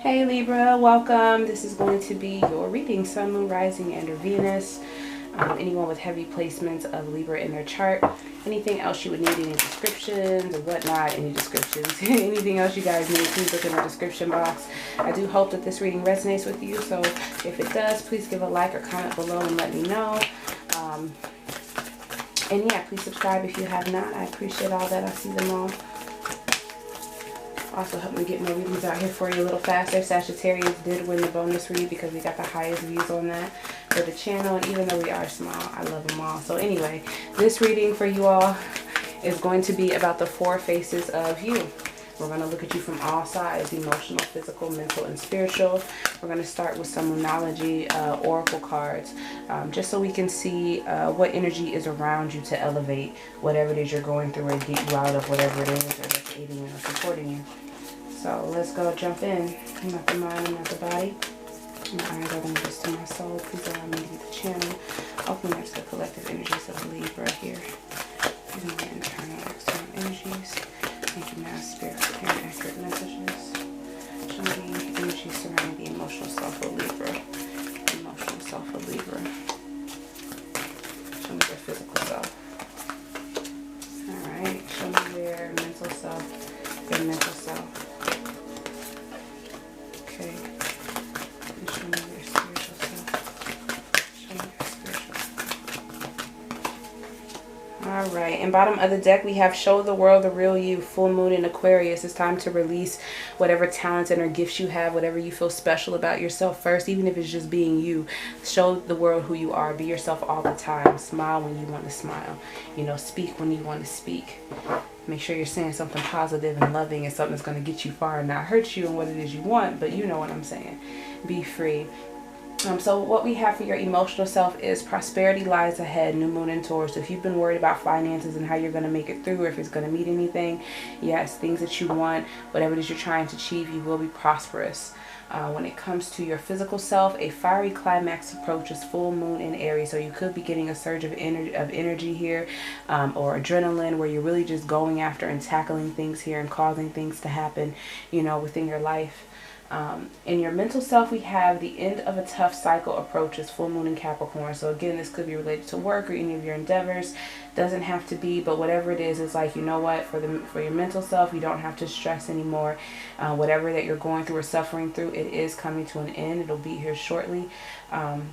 Hey Libra, welcome. This is going to be your reading, Sun, Moon, Rising, and or Venus. Anyone with heavy placements of Libra in their chart. Anything else you would need, any descriptions or whatnot, any descriptions, anything else you guys need, please look in the description box. I do hope that this reading resonates with you, so if it does, please give a like or comment below and let me know. And yeah, please subscribe if you have not. I appreciate all that. I see them all. Also help me get my readings out here for you a little faster. Sagittarius did win the bonus read because we got the highest views on that for the channel. And even though we are small, I love them all. So anyway, this reading for you all is going to be about the 4 faces of you. We're going to look at you from all sides: emotional, physical, mental, and spiritual. We're going to start with some Moonology oracle cards, just so we can see what energy is around you to elevate whatever it is you're going through or get you out of whatever it is or that's aiding you or supporting you. So let's go jump in. I'm not the mind, I'm not the body. My eyes are this to my soul. Please allow me to get the channel. Open up to the collective energies of Libra here. Using my internal and external energies. Thank you, Master Spirit, for clear and accurate messages. Show me the energy surrounding the emotional self of Libra. Emotional self of Libra. Show me their physical self. Alright, show me their mental self. Their mental self. Okay. And show me their spiritual self. Show me their spiritual self. Alright, and bottom of the deck we have Show the World the Real You, Full Moon in Aquarius. It's time to release whatever talents and or gifts you have, whatever you feel special about yourself first, even if it's just being you. Show the world who you are. Be yourself all the time. Smile when you want to smile. You know, speak when you want to speak. Make sure you're saying something positive and loving and something that's going to get you far and not hurt you and what it is you want, but you know what I'm saying. Be free. So what we have for your emotional self is prosperity lies ahead, new moon in Taurus. So if you've been worried about finances and how you're going to make it through, or if it's going to meet anything, yes, things that you want, whatever it is you're trying to achieve, you will be prosperous. When it comes to your physical self, a fiery climax approaches, full moon in Aries. So you could be getting a surge of energy here, or adrenaline, where you're really just going after and tackling things here and causing things to happen, you know, within your life. In your mental self, we have the end of a tough cycle approaches, full moon in Capricorn. So again, this could be related to work or any of your endeavors. Doesn't have to be, but whatever it is, it's like, you know what, for your mental self, you don't have to stress anymore. Whatever that you're going through or suffering through, it is coming to an end. It'll be here shortly. And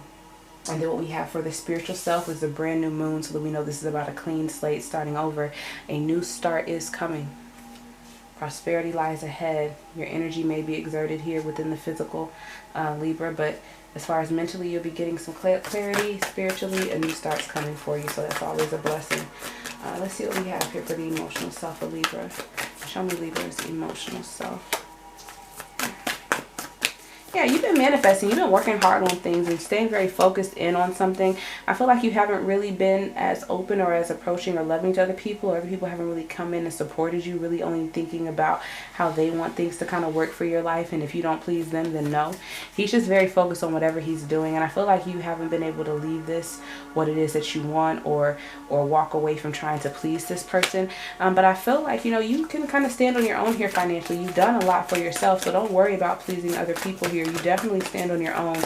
then what we have for the spiritual self is a brand new moon, so that we know this is about a clean slate starting over. A new start is coming. Prosperity lies ahead. Your energy may be exerted here within the physical Libra, but as far as mentally, you'll be getting some clarity. Spiritually, a new start's coming for you, so that's always a blessing. Let's see what we have here for the emotional self of Libra. Show me Libra's emotional self. Yeah, you've been manifesting. You've been working hard on things and staying very focused in on something. I feel like you haven't really been as open or as approaching or loving to other people. Other people haven't really come in and supported you, really only thinking about how they want things to kind of work for your life. And if you don't please them, then no. He's just very focused on whatever he's doing. And I feel like you haven't been able to leave this, what it is that you want, or walk away from trying to please this person. But I feel like, you know, you can kind of stand on your own here financially. You've done a lot for yourself, so don't worry about pleasing other people here. You definitely stand on your own,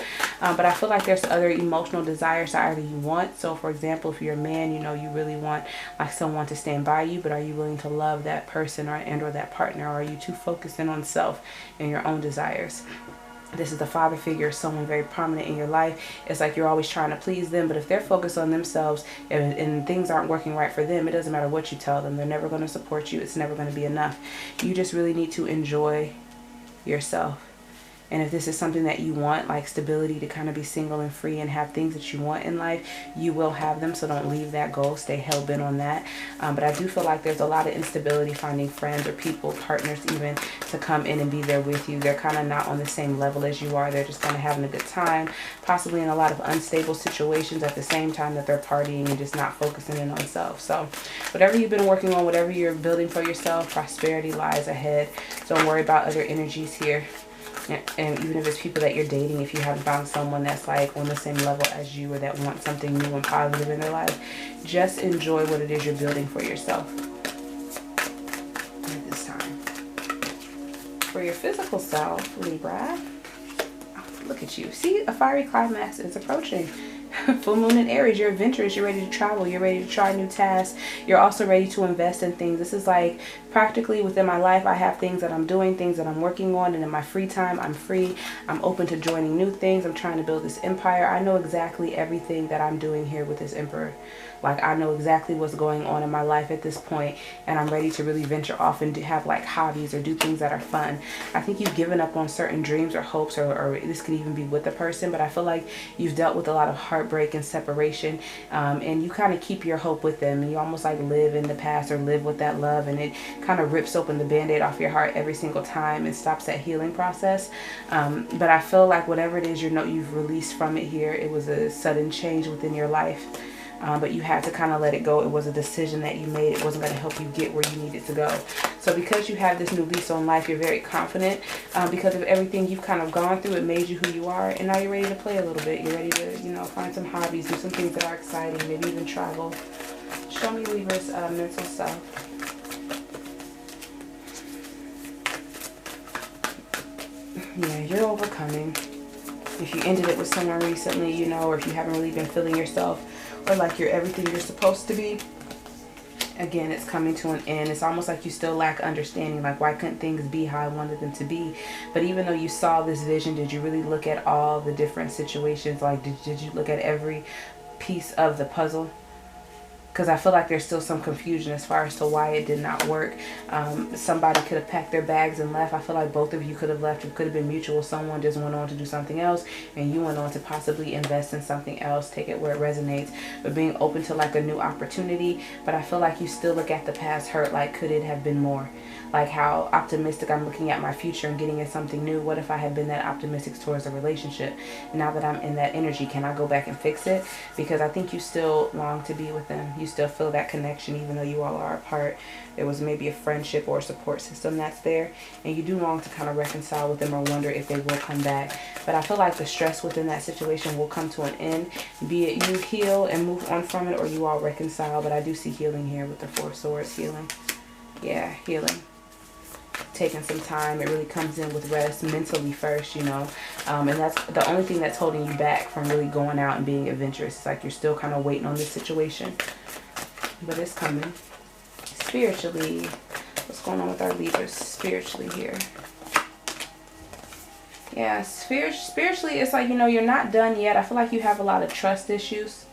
but I feel like there's other emotional desires that either you want. So for example, if you're a man, you know, you really want like someone to stand by you, but are you willing to love that person or that partner, or are you too focused in on self and your own desires? This is the father figure, someone very prominent in your life. It's like you're always trying to please them, but if they're focused on themselves and things aren't working right for them, it doesn't matter what you tell them. They're never going to support you. It's never going to be enough. You just really need to enjoy yourself. And if this is something that you want, like stability, to kind of be single and free and have things that you want in life, you will have them. So don't leave that goal. Stay hell-bent on that. But I do feel like there's a lot of instability finding friends or people, partners even, to come in and be there with you. They're kind of not on the same level as you are. They're just kind of having a good time, possibly in a lot of unstable situations at the same time that they're partying and just not focusing in on self. So whatever you've been working on, whatever you're building for yourself, prosperity lies ahead. Don't worry about other energies here. And even if it's people that you're dating, if you haven't found someone that's like on the same level as you or that wants something new and positive in their life, just enjoy what it is you're building for yourself at this time. For your physical self, Libra, oh, look at you. See, a fiery climax is approaching. Full moon in Aries, you're adventurous, you're ready to travel, you're ready to try new tasks, you're also ready to invest in things. This is like practically within my life, I have things that I'm doing, things that I'm working on, and in my free time, I'm free. I'm open to joining new things. I'm trying to build this empire. I know exactly everything that I'm doing here with this emperor. Like, I know exactly what's going on in my life at this point, and I'm ready to really venture off and have like hobbies or do things that are fun. I think you've given up on certain dreams or hopes, or this could even be with a person, but I feel like you've dealt with a lot of heartbreak and separation, and you kind of keep your hope with them, and you almost like live in the past or live with that love, and it kind of rips open the band-aid off your heart every single time and stops that healing process. But I feel like whatever it is you've released from it here, it was a sudden change within your life. But you had to kind of let it go. It was a decision that you made. It wasn't going to help you get where you needed to go. So because you have this new lease on life, you're very confident because of everything you've kind of gone through. It made you who you are, and now you're ready to play a little bit. You're ready to, you know, find some hobbies, do some things that are exciting, maybe even travel. Show me Libra's mental self. Yeah, you're overcoming. If you ended it with someone recently, you know, or if you haven't really been feeling yourself, or like you're everything you're supposed to be, again, it's coming to an end. It's almost like you still lack understanding, like why couldn't things be how I wanted them to be? But even though you saw this vision, did you really look at all the different situations? Like did you look at every piece of the puzzle? Because I feel like there's still some confusion as far as to why it did not work. Somebody could have packed their bags and left. I feel like both of you could have left. It could have been mutual. Someone just went on to do something else, and you went on to possibly invest in something else, take it where it resonates, but being open to like a new opportunity. But I feel like you still look at the past hurt like, could it have been more? Like how optimistic I'm looking at my future and getting in something new. What if I had been that optimistic towards a relationship? Now that I'm in that energy, can I go back and fix it? Because I think you still long to be with them. You still feel that connection even though you all are apart. There was maybe a friendship or a support system that's there, and you do long to kind of reconcile with them or wonder if they will come back. But I feel like the stress within that situation will come to an end, be it you heal and move on from it or you all reconcile. But I do see healing here with the Four of Swords. Healing. Yeah, healing. Taking some time. It really comes in with rest mentally first, you know, and that's the only thing that's holding you back from really going out and being adventurous. It's like you're still kind of waiting on this situation, but it's coming. Spiritually, what's going on with our Libras spiritually here? Yeah, spiritually, it's like, you know, you're not done yet. I feel like you have a lot of trust issues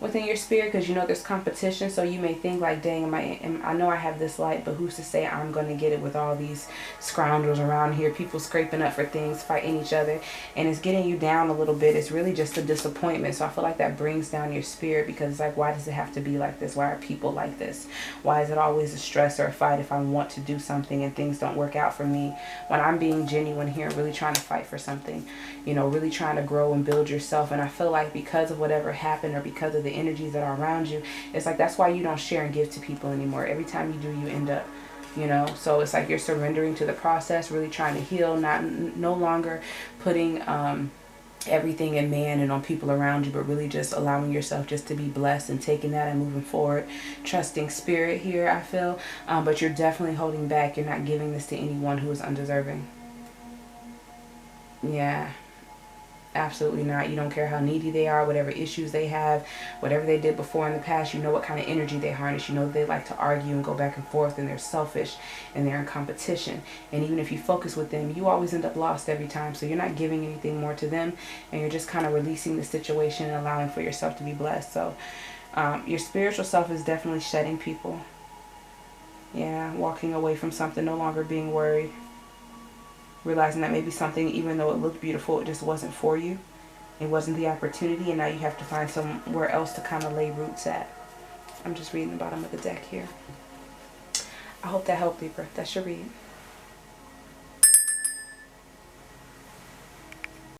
within your spirit, because you know there's competition. So you may think like, dang, I know I have this light, but who's to say I'm going to get it with all these scoundrels around here, people scraping up for things, fighting each other, and it's getting you down a little bit. It's really just a disappointment. So I feel like that brings down your spirit, because it's like, why does it have to be like this? Why are people like this? Why is it always a stress or a fight if I want to do something and things don't work out for me, when I'm being genuine here, really trying to fight for something, you know, really trying to grow and build yourself? And I feel like because of whatever happened, or because of the energies that are around you, it's like that's why you don't share and give to people anymore. Every time you do, you end up, you know, so it's like you're surrendering to the process, really trying to heal, no longer putting everything in man and on people around you, but really just allowing yourself just to be blessed and taking that and moving forward, trusting spirit here, I feel. But you're definitely holding back. You're not giving this to anyone who is undeserving. Yeah. Absolutely not. You don't care how needy they are, whatever issues they have, whatever they did before in the past. You know what kind of energy they harness. You know they like to argue and go back and forth, and they're selfish and they're in competition. And even if you focus with them, you always end up lost every time. So you're not giving anything more to them, and you're just kind of releasing the situation and allowing for yourself to be blessed. So your spiritual self is definitely shedding people. Yeah, walking away from something, no longer being worried. Realizing that maybe something, even though it looked beautiful, it just wasn't for you. It wasn't the opportunity, and now you have to find somewhere else to kind of lay roots at. I'm just reading the bottom of the deck here. I hope that helped, Libra. That's your read.